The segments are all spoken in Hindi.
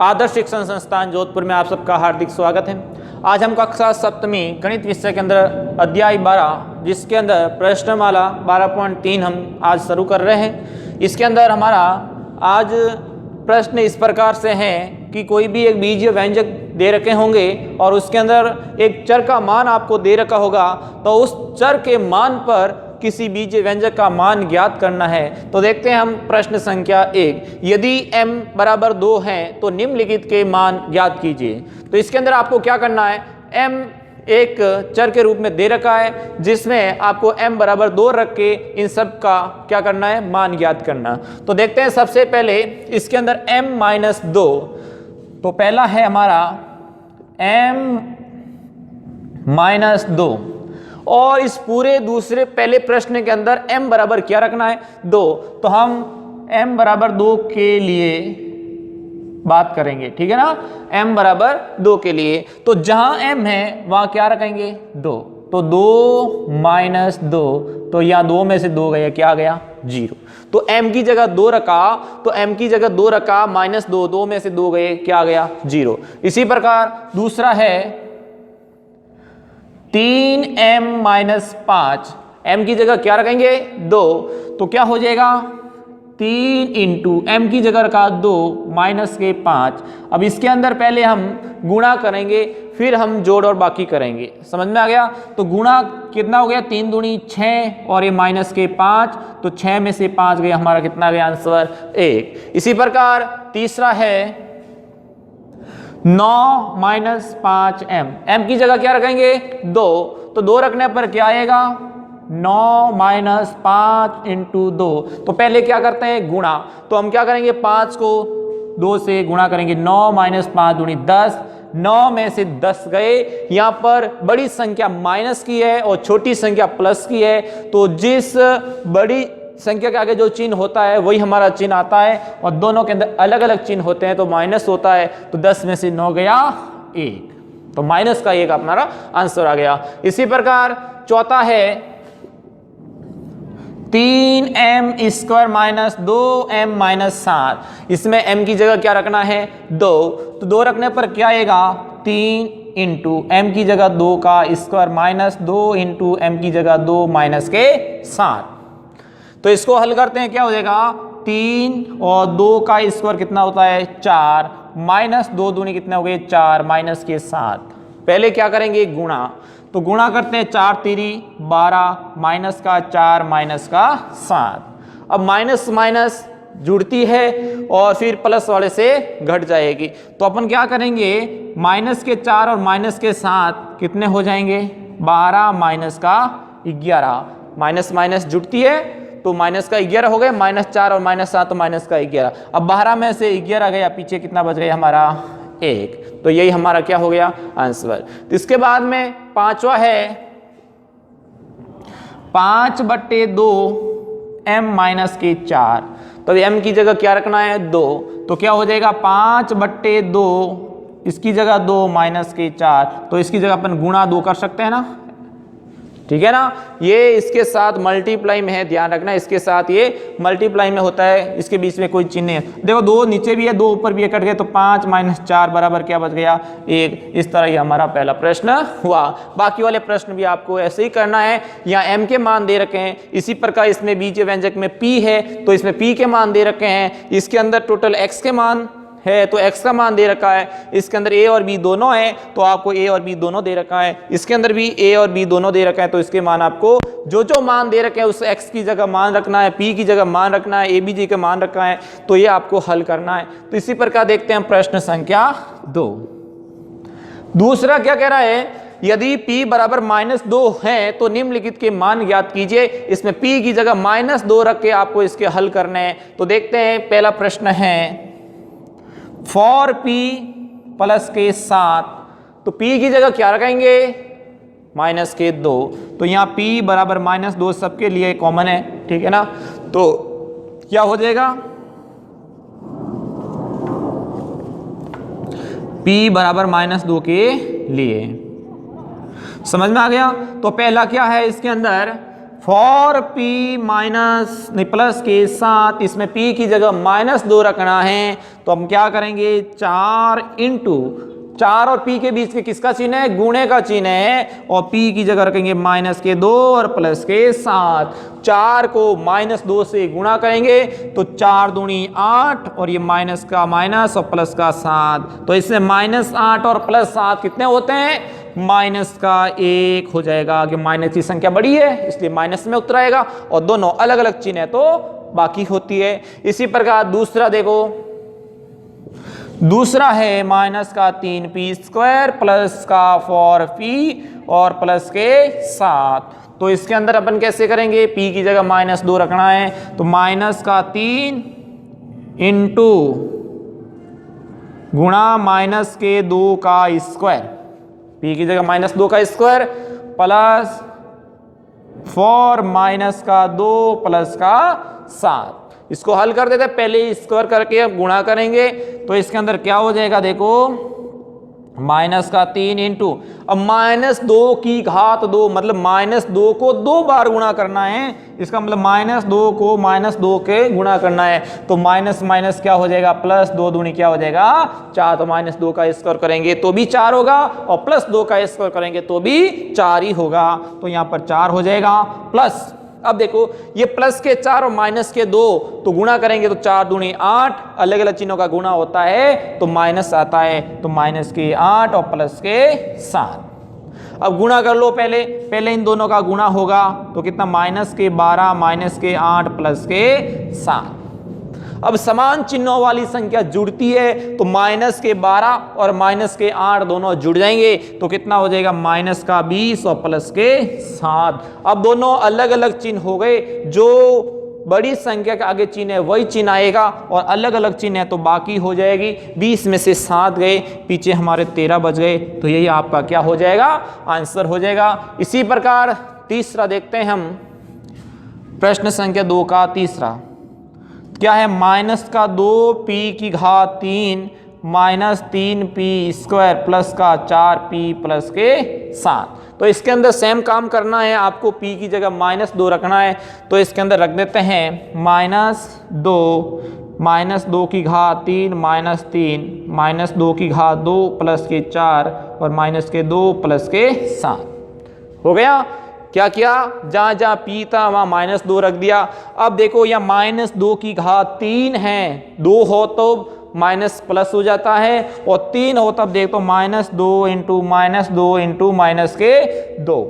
आदर्श शिक्षण संस्थान जोधपुर में आप सबका हार्दिक स्वागत है। आज हम कक्षा सप्तमी गणित विषय के अंदर अध्याय 12 जिसके अंदर प्रश्नमाला 12.3 हम आज शुरू कर रहे हैं। इसके अंदर हमारा आज प्रश्न इस प्रकार से है कि कोई भी एक बीजीय व्यंजक दे रखे होंगे और उसके अंदर एक चर का मान आपको दे रखा होगा, तो उस चर के मान पर किसी बीजीय व्यंजक का मान ज्ञात करना है। तो देखते हैं हम प्रश्न संख्या 1। यदि m बराबर 2 है तो निम्नलिखित के मान ज्ञात कीजिए। तो इसके अंदर आपको क्या करना है, m एक चर के रूप में दे रखा है जिसमें आपको m बराबर 2 रख के इन सब का क्या करना है, मान ज्ञात करना। तो देखते हैं सबसे पहले इसके अंदर m-2। तो पहला है हमारा m-2 और इस पूरे दूसरे पहले प्रश्न के अंदर m बराबर क्या रखना है, 2। तो हम m बराबर 2 के लिए बात करेंगे, ठीक है ना। m बराबर 2 के लिए तो जहां m है वहां क्या रखेंगे, 2। तो 2 - 2, तो यहाँ 2 में से 2 गया, क्या आ गया, 0। तो m की जगह 2 रखा, तो m की जगह 2 रखा -2, 2 में से 2 गए, क्या आ गया, 0। इसी प्रकार दूसरा है 3m-5, m की जगह क्या रखेंगे, 2। तो क्या हो जाएगा, 3 × m की जगह रखा 2 -5। अब इसके अंदर पहले हम गुणा करेंगे, फिर हम जोड़ और बाकी करेंगे। समझ में आ गया। तो गुणा कितना हो गया, 3 दूनी 6 और ये -5, तो 6 में से 5 गया, हमारा कितना गया आंसर, 1। इसी प्रकार तीसरा है 9 - 5m, m की जगह क्या रखेंगे, 2। तो 2 रखने पर क्या आएगा, 9 - 5 × 2। तो पहले क्या करते हैं, गुणा। तो हम क्या करेंगे, 5 को 2 से गुणा करेंगे, 9 - 5 दूनी 10, 9 में से 10 गए। यहाँ पर बड़ी संख्या माइनस की है और छोटी संख्या प्लस की है, तो जिस बड़ी संख्या के आगे जो चिन्ह होता है वही हमारा चिन्ह आता है, और दोनों के अंदर अलग अलग चिन्ह होते हैं, तो माइनस होता है। तो 10 में से 9 गया 1, तो माइनस का 1 हमारा आंसर आ गया। इसी प्रकार चौथा है 3m² - 2m - 7। इसमें m की जगह क्या रखना है, 2। तो 2 रखने पर क्या आएगा, 3 × m की जगह 2 का स्क्वायर -2 × m की जगह 2 - 7। तो इसको हल करते हैं, क्या हो जाएगा, 3 और 2 का स्क्वायर कितना होता है, 4, -2 दूनी कितने हो गए, 4 -7। पहले क्या करेंगे, गुणा। तो गुणा करते हैं, 4 तिरी 12, माइनस का 4 -7। अब माइनस माइनस जुड़ती है और फिर प्लस वाले से घट जाएगी। तो अपन क्या करेंगे, माइनस के 4 और माइनस के 7 कितने हो जाएंगे, 12 - 11। माइनस माइनस जुड़ती है तो माइनस का 11 हो गए, -4 और -7 तो माइनस का 11। अब 12 में से 11 गया, पीछे कितना बच गया हमारा, 1। तो यही हमारा क्या हो गया, आंसर। तो इसके बाद में पांचवा है 5/2 m-4। तो m की जगह क्या रखना है, 2। तो क्या हो जाएगा, 5/2, इसकी जगह 2 -4। तो इसकी जगह अपन गुणा 2 कर सकते हैं ना, ठीक है ना। ये इसके साथ मल्टीप्लाई में है, ध्यान रखना, इसके साथ ये मल्टीप्लाई में होता है, इसके बीच में कोई चिन्ह है। देखो 2 नीचे भी है, 2 ऊपर भी है, कट गए, तो 5 - 4 बराबर क्या बच गया, 1। इस तरह ये हमारा पहला प्रश्न हुआ। बाकी वाले प्रश्न भी आपको ऐसे ही करना है। यहाँ m के मान दे रखे हैं, इसी प्रकार इसमें बीजीय व्यंजक में p है तो इसमें p के मान दे रखे हैं। इसके अंदर टोटल x के मान है तो x का मान दे रखा है। इसके अंदर a और b दोनों है तो आपको a और b दोनों दे रखा है। इसके अंदर भी a और b दोनों दे रखा है, तो इसके मान आपको जो मान दे रखे हैं उस x की जगह मान रखना है, p की जगह मान रखना है, a b g का मान रखना है, तो ये आपको हल करना है। तो इसी प्रकार देखते हैं प्रश्न संख्या 2। दूसरा क्या कह रहा है, यदि p बराबर -2 है तो निम्नलिखित के मान ज्ञात कीजिए। इसमें p की जगह -2 रख के आपको इसके हल करने हैं। तो देखते हैं, पहला प्रश्न है फॉर p + 7। तो p की जगह क्या रखेंगे, -2। तो यहाँ p बराबर -2 सबके लिए कॉमन है, ठीक है ना। तो क्या हो जाएगा, p बराबर -2 के लिए। समझ में आ गया। तो पहला क्या है, इसके अंदर फॉर p माइनस नहीं प्लस के साथ इसमें p की जगह -2 रखना है, तो हम क्या करेंगे 4 इंटू 4 और p के बीच के किसका चिन्ह है, गुणे का चिन्ह है, और p की जगह रखेंगे -2 और प्लस के 7। 4 को -2 से गुणा करेंगे तो 4 दूनी 8 और ये माइनस का माइनस और प्लस का 7, तो इसमें -8 और +7 कितने होते हैं, माइनस का 1 हो जाएगा, कि माइनस की संख्या बड़ी है इसलिए माइनस में उतर आएगा, और दोनों अलग अलग चिन्ह है तो बाकी होती है। इसी प्रकार दूसरा देखो, दूसरा है -3p² प्लस का 4p और प्लस के 7, तो इसके अंदर अपन कैसे करेंगे, p की जगह -2 रखना है, तो -3 इंटू गुणा -2 का स्क्वायर, p की जगह -2 का स्क्वायर प्लस 4 -2 प्लस का 7। इसको हल कर देते हैं, पहले स्क्वायर करके अब गुणा करेंगे, तो इसके अंदर क्या हो जाएगा देखो -3 इंटू अब -2 की घात 2, मतलब -2 को 2 बार गुणा करना है, इसका मतलब -2 को -2 के गुणा करना है, तो माइनस माइनस क्या हो जाएगा, +2 दूनी क्या हो जाएगा 4, तो -2 का स्क्वायर करेंगे तो भी 4 होगा, और +2 का स्क्वायर करेंगे तो भी 4 ही होगा, तो यहाँ पर 4 हो जाएगा। प्लस अब देखो ये प्लस के 4 और माइनस के 2, तो गुणा करेंगे तो 4 दूनी 8, अलग अलग चिन्हों का गुणा होता है तो माइनस आता है, तो -8 और प्लस के 7। अब गुणा कर लो, पहले इन दोनों का गुणा होगा तो कितना -12 -8 प्लस के 7। अब समान चिन्हों वाली संख्या जुड़ती है तो -12 और -8 दोनों जुड़ जाएंगे, तो कितना हो जाएगा -20 और प्लस के 7। अब दोनों अलग अलग चिन्ह हो गए, जो बड़ी संख्या के आगे चिन्ह है वही चिन्ह आएगा, और अलग अलग चिन्ह है तो बाकी हो जाएगी। 20 में से 7 गए, पीछे हमारे 13 बच गए, तो यही आपका क्या हो जाएगा, आंसर हो जाएगा। इसी प्रकार तीसरा देखते हैं हम, प्रश्न संख्या 2 का तीसरा क्या है, -2p की घात 3 -3p² प्लस का 4p प्लस के 7। तो इसके अंदर सेम काम करना है, आपको p की जगह -2 रखना है, तो इसके अंदर रख देते हैं -2 की घात 3 -3 -2 की घात 2 प्लस के 4 और -2 प्लस के 7 हो गया। क्या किया, जहां जहां p था वहां -2 रख दिया। अब देखो यहाँ -2 की घात 3 है, 2 हो तो माइनस प्लस हो जाता है, और 3 हो तब देखो -2 इंटू -2 इंटू -2।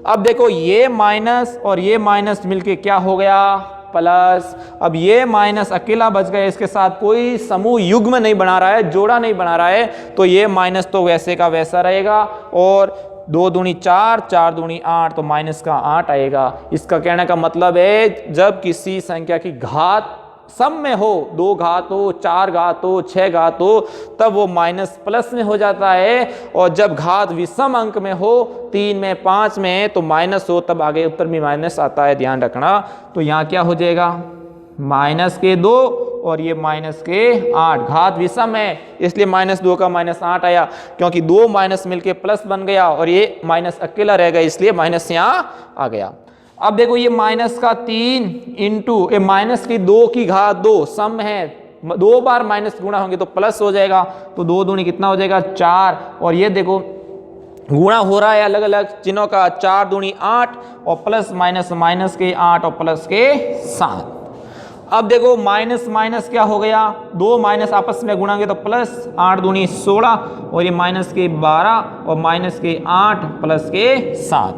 अब देखो ये माइनस और ये माइनस मिलके क्या हो गया, प्लस। अब ये माइनस अकेला बच गया, इसके साथ कोई समूह युग्म नहीं बना रहा है, जोड़ा नहीं बना रहा है, तो ये माइनस तो वैसे का वैसा रहेगा, और 2 दूनी 4 4 दूनी 8, तो -8 आएगा। इसका कहने का मतलब है जब किसी संख्या की घात सम में हो, 2 घात हो, 4 घात हो, 6 घात हो, तब वो माइनस प्लस में हो जाता है, और जब घात विषम अंक में हो, 3 में 5 में, तो माइनस हो, तब आगे उत्तर में माइनस आता है, ध्यान रखना। तो यहाँ क्या हो जाएगा, -2 और ये -8, घात विषम है इसलिए -2 का -8 आया, क्योंकि 2 माइनस मिलके प्लस बन गया और ये माइनस अकेला रह गया, इसलिए माइनस यहाँ आ गया। अब देखो ये -3 इंटू -2 की घात 2 सम है, 2 बार माइनस गुणा होंगे तो प्लस हो जाएगा, तो 2 दूनी कितना हो जाएगा 4, और ये देखो गुणा हो रहा है अलग अलग चिन्हों का, 4 दूनी 8 और प्लस माइनस के 8 और प्लस के 7। अब देखो माइनस माइनस क्या हो गया, 2 माइनस आपस में गुणाएंगे तो प्लस, 8 दूनी 16 और ये -12 और -8 प्लस के 7।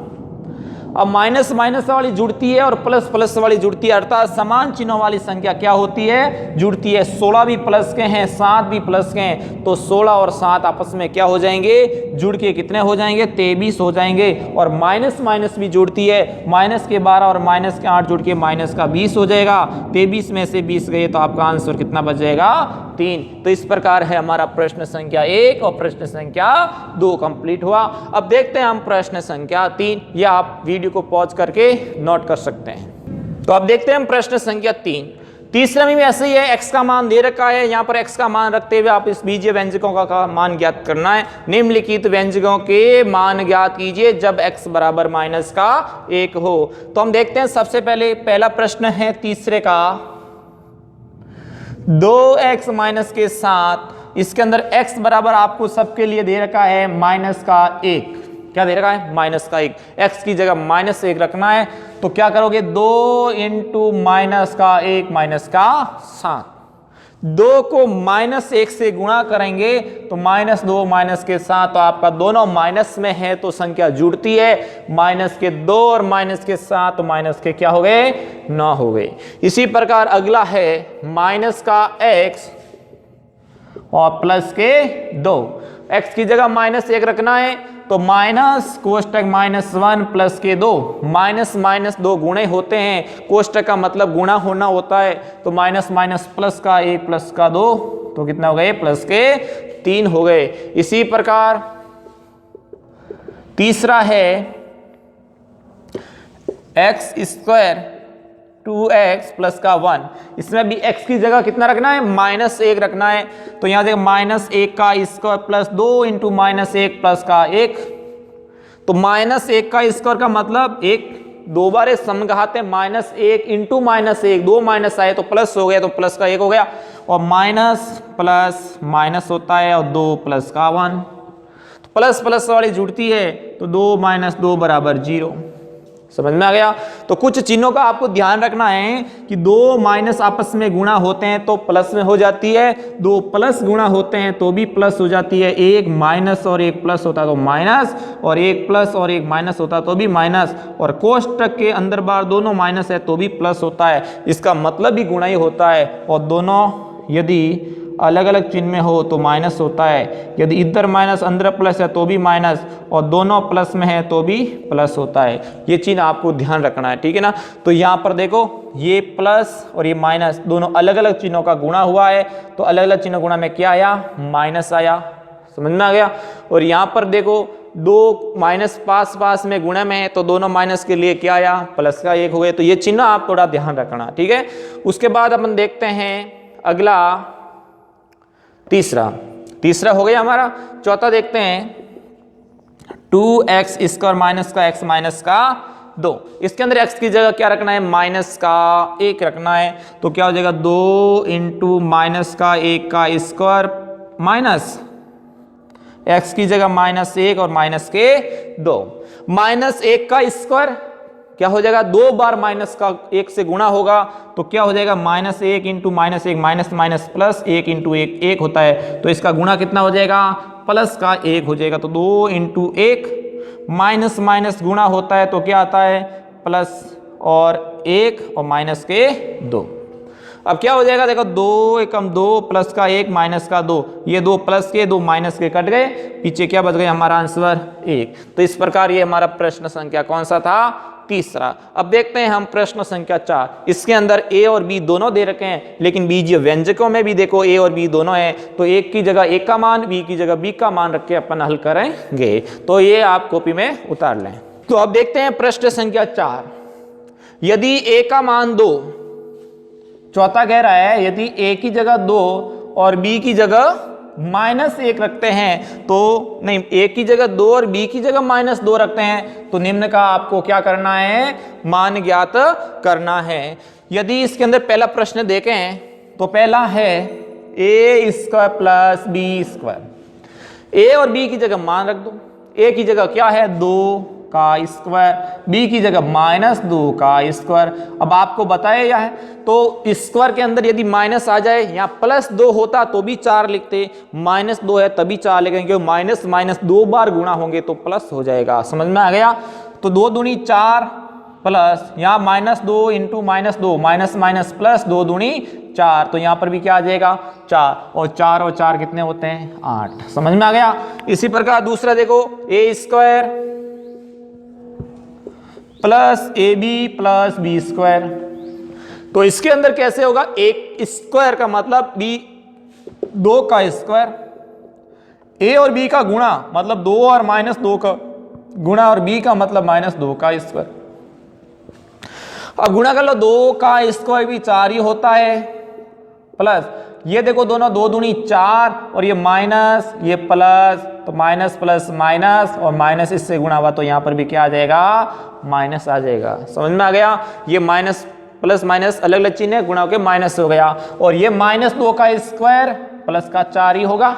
अब माइनस माइनस वाली जुड़ती है और प्लस प्लस वाली जुड़ती है, अर्थात समान चिन्हों वाली संख्या क्या होती है, जुड़ती है। 16 भी प्लस के हैं, 7 भी प्लस के हैं, तो 16 और 7 आपस में क्या हो जाएंगे, जुड़ के कितने हो जाएंगे, 23 हो जाएंगे। और माइनस माइनस भी जुड़ती है, -12 और -8 जुड़ के -20 हो जाएगा। 23 में से 20 गए तो आपका आंसर कितना बच जाएगा, 3। तो इस प्रकार है हमारा प्रश्न संख्या 1 और प्रश्न संख्या 2 कंप्लीट हुआ। अब देखते हैं हम प्रश्न संख्या 3, या आप वीडियो को पॉज करके नोट कर सकते हैं। तो अब देखते हैं हम प्रश्न संख्या 3। तीसरे में भी ऐसे ही है, x का मान दे रखा है, यहाँ पर x का मान रखते हुए आप इस बीजीय व्यंजकों का मान ज्ञात करना है। निम्नलिखित व्यंजकों के मान ज्ञात कीजिए जब x बराबर माइनस का 1 हो। तो हम देखते हैं सबसे पहले पहला प्रश्न है तीसरे का, 2x माइनस के साथ इसके अंदर x बराबर आपको सबके लिए दे रखा है माइनस का 1। क्या दे रखा है? माइनस का 1। x की जगह माइनस 1 रखना है तो क्या करोगे? 2 इंटू माइनस का 1 माइनस का 7। 2 को माइनस 1 से गुणा करेंगे तो माइनस 2 माइनस के 7, तो आपका दोनों माइनस में है तो संख्या जुड़ती है। माइनस के 2 और माइनस के 7 तो माइनस के क्या हो गए? 9 हो गए। इसी प्रकार अगला है माइनस का x और प्लस के 2। x की जगह माइनस 1 रखना है तो माइनस कोष्टक -1 प्लस के 2। माइनस माइनस 2 गुणे होते हैं, कोष्टक का मतलब गुणा होना होता है, तो माइनस माइनस प्लस का 1 प्लस का 2 तो कितना हो गए? प्लस के 3 हो गए। इसी प्रकार तीसरा है x स्क्वायर 2x प्लस का 1। इसमें भी x की जगह कितना रखना है? माइनस 1 रखना है। तो यहां देखो माइनस 1 का square plus 2 into minus 1 plus का 1। तो माइनस 1 का स्क्वायर का मतलब 1 दो बार समघात है, माइनस 1 इंटू माइनस 1, 2 माइनस आए तो प्लस हो गया, तो प्लस का 1 हो गया। और माइनस प्लस माइनस होता है और 2 प्लस का 1, तो प्लस प्लस वाली जुड़ती है तो 2 माइनस 2 बराबर 0। समझ में आ गया? तो कुछ चिन्हों का आपको ध्यान रखना है कि 2 माइनस आपस में गुणा होते हैं तो प्लस में हो जाती है, 2 प्लस गुणा होते हैं तो भी प्लस हो जाती है, 1 माइनस और 1 प्लस होता तो माइनस, और 1 प्लस और 1 माइनस होता तो भी माइनस, और कोष्टक के अंदर बार दोनों माइनस है तो भी प्लस होता है। इसका मतलब भी गुणा ही होता है। और दोनों यदि अलग अलग चिन्ह में हो तो माइनस होता है, यदि इधर माइनस अंदर प्लस है तो भी माइनस, और दोनों प्लस में है तो भी प्लस होता है। ये चिन्ह आपको ध्यान रखना है, ठीक है ना। तो यहाँ पर देखो ये प्लस और ये माइनस दोनों अलग अलग चिन्हों का गुणा हुआ है, तो अलग अलग चिन्ह गुणा में क्या आया? माइनस आया। समझ में आ गया? और यहाँ पर देखो 2 माइनस पास पास में गुणा में है तो दोनों माइनस के लिए क्या आया? प्लस का 1 हो गए। तो ये चिन्ह आप थोड़ा ध्यान रखना, ठीक है। उसके बाद अपन देखते हैं अगला तीसरा हो गया हमारा। चौथा देखते हैं 2x स्क्वायर माइनस का x माइनस का 2। इसके अंदर x की जगह क्या रखना है? माइनस का 1 रखना है। तो क्या हो जाएगा? 2 इंटू माइनस का 1 का स्क्वायर माइनस x की जगह माइनस 1 और माइनस के 2। माइनस 1 का स्क्वायर क्या हो जाएगा? 2 बार माइनस का 1 से गुणा होगा तो क्या हो जाएगा? Minus 1 into minus 1 minus minus plus 1 into 1 1 होता है, तो इसका गुणा कितना हो जाएगा? प्लस का 1 हो जाएगा। तो 2 इंटू 1 माइनस माइनस गुणा होता है तो क्या आता है? प्लस और 1 और माइनस के 2। अब क्या हो जाएगा? देखो 2 एकम 2 प्लस का 1 माइनस का 2, ये 2 प्लस के 2 माइनस के कट गए, पीछे क्या बच गए? हमारा आंसर 1। तो इस प्रकार ये हमारा प्रश्न संख्या कौन सा था? तीसरा। अब देखते हैं हम प्रश्न संख्या 4। इसके अंदर a और b दोनों दे रखे हैं, लेकिन बीजीय व्यंजकों में भी देखो a और b दोनों है, तो एक की जगह a का मान, b की जगह b का मान रख के अपन हल करेंगे। तो ये आप कॉपी में उतार लें। तो अब देखते हैं प्रश्न संख्या 4। यदि a का मान 2, चौथा कह रहा है यदि a की जगह 2 और b की जगह -1 रखते हैं, तो नहीं, a की जगह 2 और b की जगह -2 रखते हैं, तो निम्न का आपको क्या करना है? मान ज्ञात करना है। यदि इसके अंदर पहला प्रश्न देखें तो पहला है a square plus b square. a और b की जगह मान रख दो। a की जगह क्या है? 2 का स्क्वायर, b की जगह -2 का स्क्वायर। अब आपको बताया यह है, तो स्क्वायर के अंदर यदि माइनस आ जाए, यहाँ +2 होता तो भी 4 लिखते, -2 है तभी 4 लिखेंगे, क्योंकि माइनस माइनस 2 बार गुणा होंगे तो प्लस हो जाएगा। समझ में आ गया? तो 2 दूनी 4 प्लस यहाँ -2 इंटू -2 माइनस माइनस प्लस 2 दूनी 4, तो यहाँ पर भी क्या आ जाएगा? 4 और 4 कितने होते हैं? 8। समझ में आ गया? इसी प्रकार दूसरा देखो a square plus ab plus b square. तो इसके अंदर कैसे होगा? एक स्क्वायर का मतलब b 2 का स्क्वायर, a और b का गुणा मतलब 2 और -2 का गुणा, और b का मतलब -2 का स्क्वायर। अब गुणा कर लो, 2 का स्क्वायर भी 4 ही होता है, प्लस ये देखो दोनों 2 दूनी 4 और ये माइनस ये प्लस, तो माइनस प्लस माइनस और माइनस इससे गुणा हुआ तो यहाँ पर भी क्या आ जाएगा, माइनस आ जाएगा। समझ में आ गया, ये माइनस प्लस माइनस अलग अलग चिन्ह है, गुणा होकर माइनस हो गया, और ये -2 का स्क्वायर प्लस का 4 ही होगा।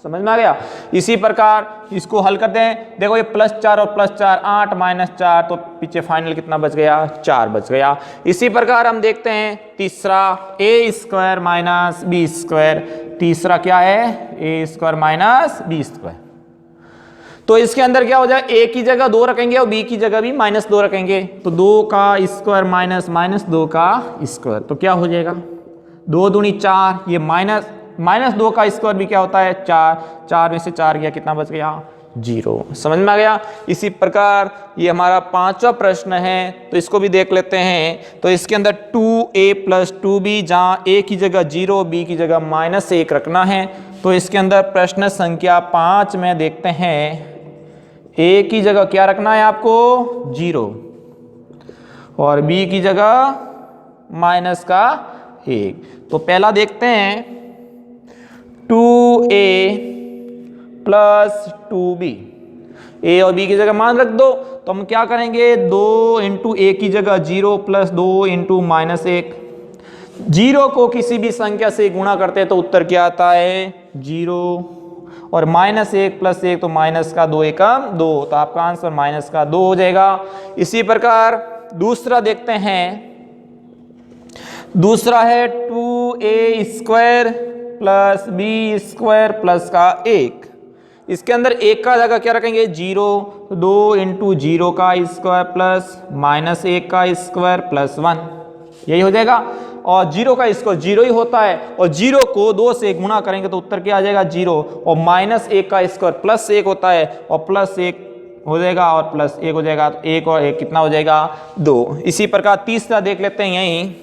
समझ में आ गया। इसी प्रकार इसको हल करते हैं, देखो ये +4 और +4 8 -4, तो पीछे फाइनल कितना बच गया, 4 बच गया। इसी प्रकार हम देखते हैं तीसरा, a² - b²। तीसरा क्या है, a² - b²। तो इसके अंदर क्या हो जाए, a की जगह 2 रखेंगे और b की जगह भी -2 रखेंगे, तो 2 का स्क्वायर माइनस 2 का स्क्वायर, तो क्या हो जाएगा 2 दूनी 4, ये -2 का स्क्वायर भी क्या होता है 4, 4 में से 4 गया, कितना बच गया 0। समझ में आ गया। इसी प्रकार ये हमारा 5वां प्रश्न है, तो इसको भी देख लेते हैं। तो इसके अंदर 2a + 2b, जहाँ a की जगह 0 b की जगह -1 रखना है। तो इसके अंदर प्रश्न संख्या 5 में देखते हैं, a की जगह क्या रखना है आपको 0 और b की जगह -1। तो पहला देखते हैं 2a + 2b, a और b की जगह मान रख दो, तो हम क्या करेंगे 2 × a की जगह 0 + 2 × -1। 0 को किसी भी संख्या से गुणा करते हैं तो उत्तर क्या आता है 0, और -1 + 1 तो -2 एकम 2, तो आपका आंसर -2 हो जाएगा। इसी प्रकार दूसरा देखते हैं, दूसरा है 2a² + b² प्लस का 1। इसके अंदर 1 का जगह क्या रखेंगे 0, तो 2 × 0 का स्क्वायर प्लस -1 का स्क्वायर प्लस 1, यही हो जाएगा। और 0 का स्क्वायर 0 ही होता है, और 0 को 2 से गुणा करेंगे तो उत्तर क्या आ जाएगा 0, और -1 का स्क्वायर +1 होता है, और +1 हो जाएगा और +1 हो जाएगा, तो 1 और 1 कितना हो जाएगा 2। इसी प्रकार तीसरा देख लेते हैं, यही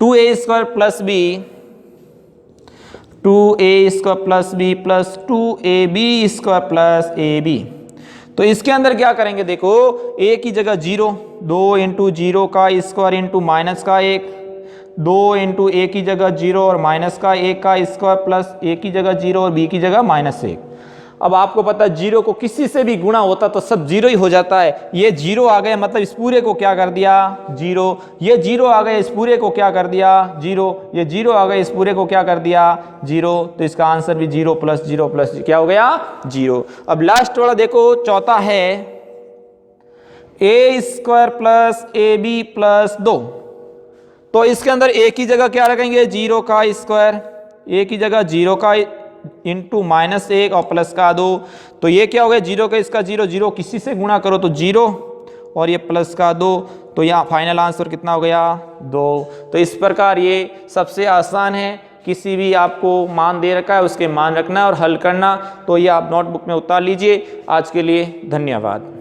2a² + b, 2a² + b + 2ab² + ab। तो इसके अंदर क्या करेंगे, देखो a की जगह 0, 2 × 0 का स्क्वायर × -1, 2 × a की जगह 0 और -1 का स्क्वायर प्लस a की जगह 0 और b की जगह -1। अब आपको पता है 0 को किसी से भी गुणा होता तो सब 0 ही हो जाता है। ये 0 आ गए मतलब इस पूरे को क्या कर दिया 0, ये 0 आ गए इस पूरे को क्या कर दिया 0, ये 0 आ गए इस पूरे को क्या कर दिया 0, तो इसका आंसर भी 0 + 0 + क्या हो गया 0। अब लास्ट वाला देखो, चौथा है a² + ab + 2। तो इसके अंदर a की जगह क्या रखेंगे 0 का स्क्वायर, a की जगह 0 का इंटू -1 और प्लस का 2, तो ये क्या हो गया 0 का इसका 0, 0 किसी से गुणा करो तो 0 और ये प्लस का 2, तो यहाँ फाइनल आंसर कितना हो गया 2। तो इस प्रकार ये सबसे आसान है, किसी भी आपको मान दे रखा है उसके मान रखना और हल करना, तो ये आप नोटबुक में उतार लीजिए। आज के लिए धन्यवाद।